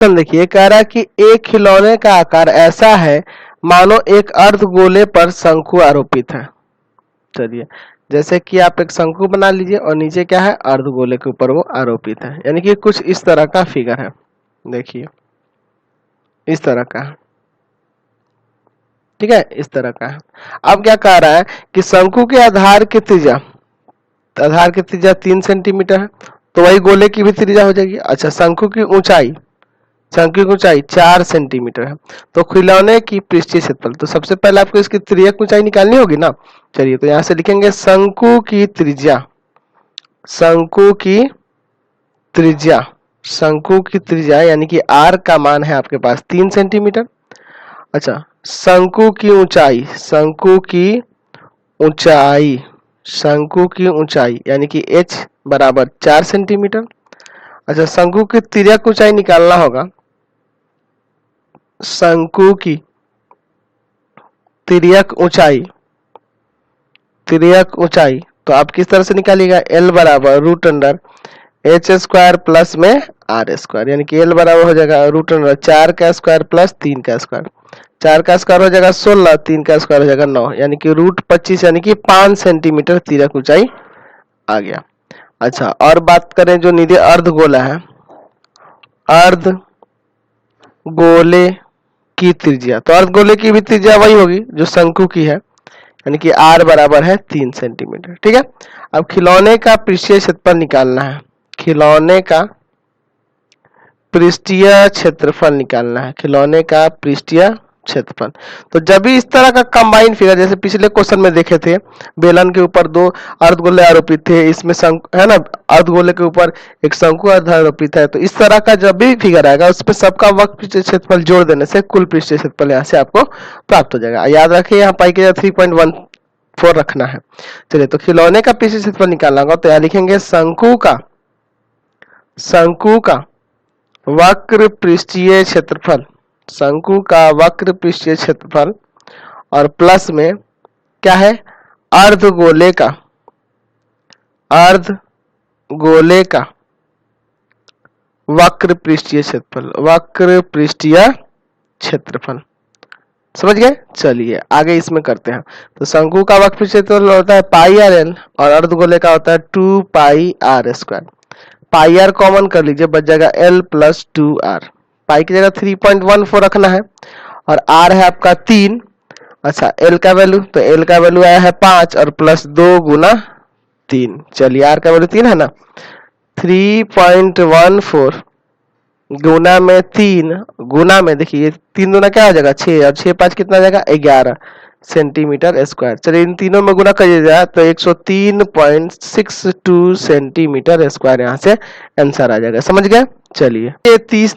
देखिए कह रहा है कि एक खिलौने का आकार ऐसा है मानो एक अर्धगोले पर शंकु आरोपित है। चलिए जैसे कि आप एक शंकु बना लीजिए और नीचे क्या है, अर्धगोले के ऊपर वो आरोपित है, यानी कि कुछ इस तरह का फिगर है। देखिए इस तरह का है, ठीक है, इस तरह का है। अब क्या कह रहा है कि शंकु के आधार की त्रिज्या 3 सेंटीमीटर है, तो वही गोले की भी त्रिज्या हो जाएगी। अच्छा, शंकु की ऊंचाई 4 सेंटीमीटर है, तो खिलौने की पृष्ठीय क्षेत्रफल, तो सबसे पहले आपको इसकी त्रिज्यक ऊंचाई निकालनी होगी ना। चलिए तो यहां से लिखेंगे शंकु की त्रिज्या, शंकु की त्रिज्या यानी कि r का मान है आपके पास 3 सेंटीमीटर। अच्छा, शंकु की ऊंचाई यानी कि h बराबर 4 सेंटीमीटर। अच्छा, शंकु की तिर्यक ऊंचाई निकालना होगा, शंकु की तिर्यक ऊंचाई तो आप किस तरह से निकालिएगा, L बराबर √h² प्लस में r², यानी कि L बराबर हो जाएगा √4 का स्क्वायर प्लस 3 का स्क्वायर। 4 का स्क्वायर हो जाएगा 16, 3 का स्क्वायर हो जाएगा 9, यानी कि √25 यानी कि 5 सेंटीमीटर तिर्यक ऊंचाई आ गया। अच्छा, और बात करें जो नीचे अर्धगोला है, अर्धगोले की त्रिज्या, तो अर्धगोले की भी त्रिज्या वही होगी जो शंकु की है, यानी कि r बराबर है 3 सेंटीमीटर। ठीक है, अब खिलौने का पृष्ठीय क्षेत्रफल निकालना है, खिलौने का पृष्ठीय क्षेत्रफल निकालना है, खिलौने का पृष्ठीय क्षेत्रफल। तो जब भी इस तरह का कंबाइन फिगर, जैसे पिछले क्वेश्चन में देखे थे, बेलन के ऊपर 2 अर्धगोले आरोपित थे, इसमें शंकु है ना, अर्धगोले के ऊपर एक शंकु आरोपित है, तो इस तरह का जब भी फिगर आएगा उसपे सबका वक्र पृष्ठीय क्षेत्रफल जोड़ देने से कुल पृष्ठीय क्षेत्रफल यहाँ से आपको प्राप्त हो जाएगा। याद रखिए यहाँ पाई की 3.14 रखना है। चलिए तो खिलौने का पृष्ठीय क्षेत्रफल निकालना होगा, तो यहाँ लिखेंगे शंकु का वक्र पृष्ठीय क्षेत्रफल, शंकु का वक्र पृष्ठीय क्षेत्रफल, और प्लस में क्या है, अर्धगोले का वक्र पृष्ठीय क्षेत्रफल, समझ गए। चलिए आगे इसमें करते हैं। तो शंकु का वक्र पृष्ठीय क्षेत्रफल होता है πr/l और अर्धगोले का होता है 2πr²। पाई आर कॉमन कर लीजिए, बच जाएगा L प्लस 2r। पाई की जगह 3.14 रखना है और r है आपका 3। अच्छा, L का वैल्यू, तो L का वैल्यू आया है 5 और प्लस 2 गुना 3। चलिए r का वैल्यू 3 है ना, 3.14 गुना में 3 गुना में, देखिए 3 दूना क्या हो जाएगा 6 और 6 5 कितना आ जाएगा 11 सेंटीमीटर स्क्वायर। चलिए इन तीनों में गुना करिए जाए तो 103.62 सेंटीमीटर स्क्वायर यहाँ से आंसर आ जाएगा। समझ गए। चलिए ये 30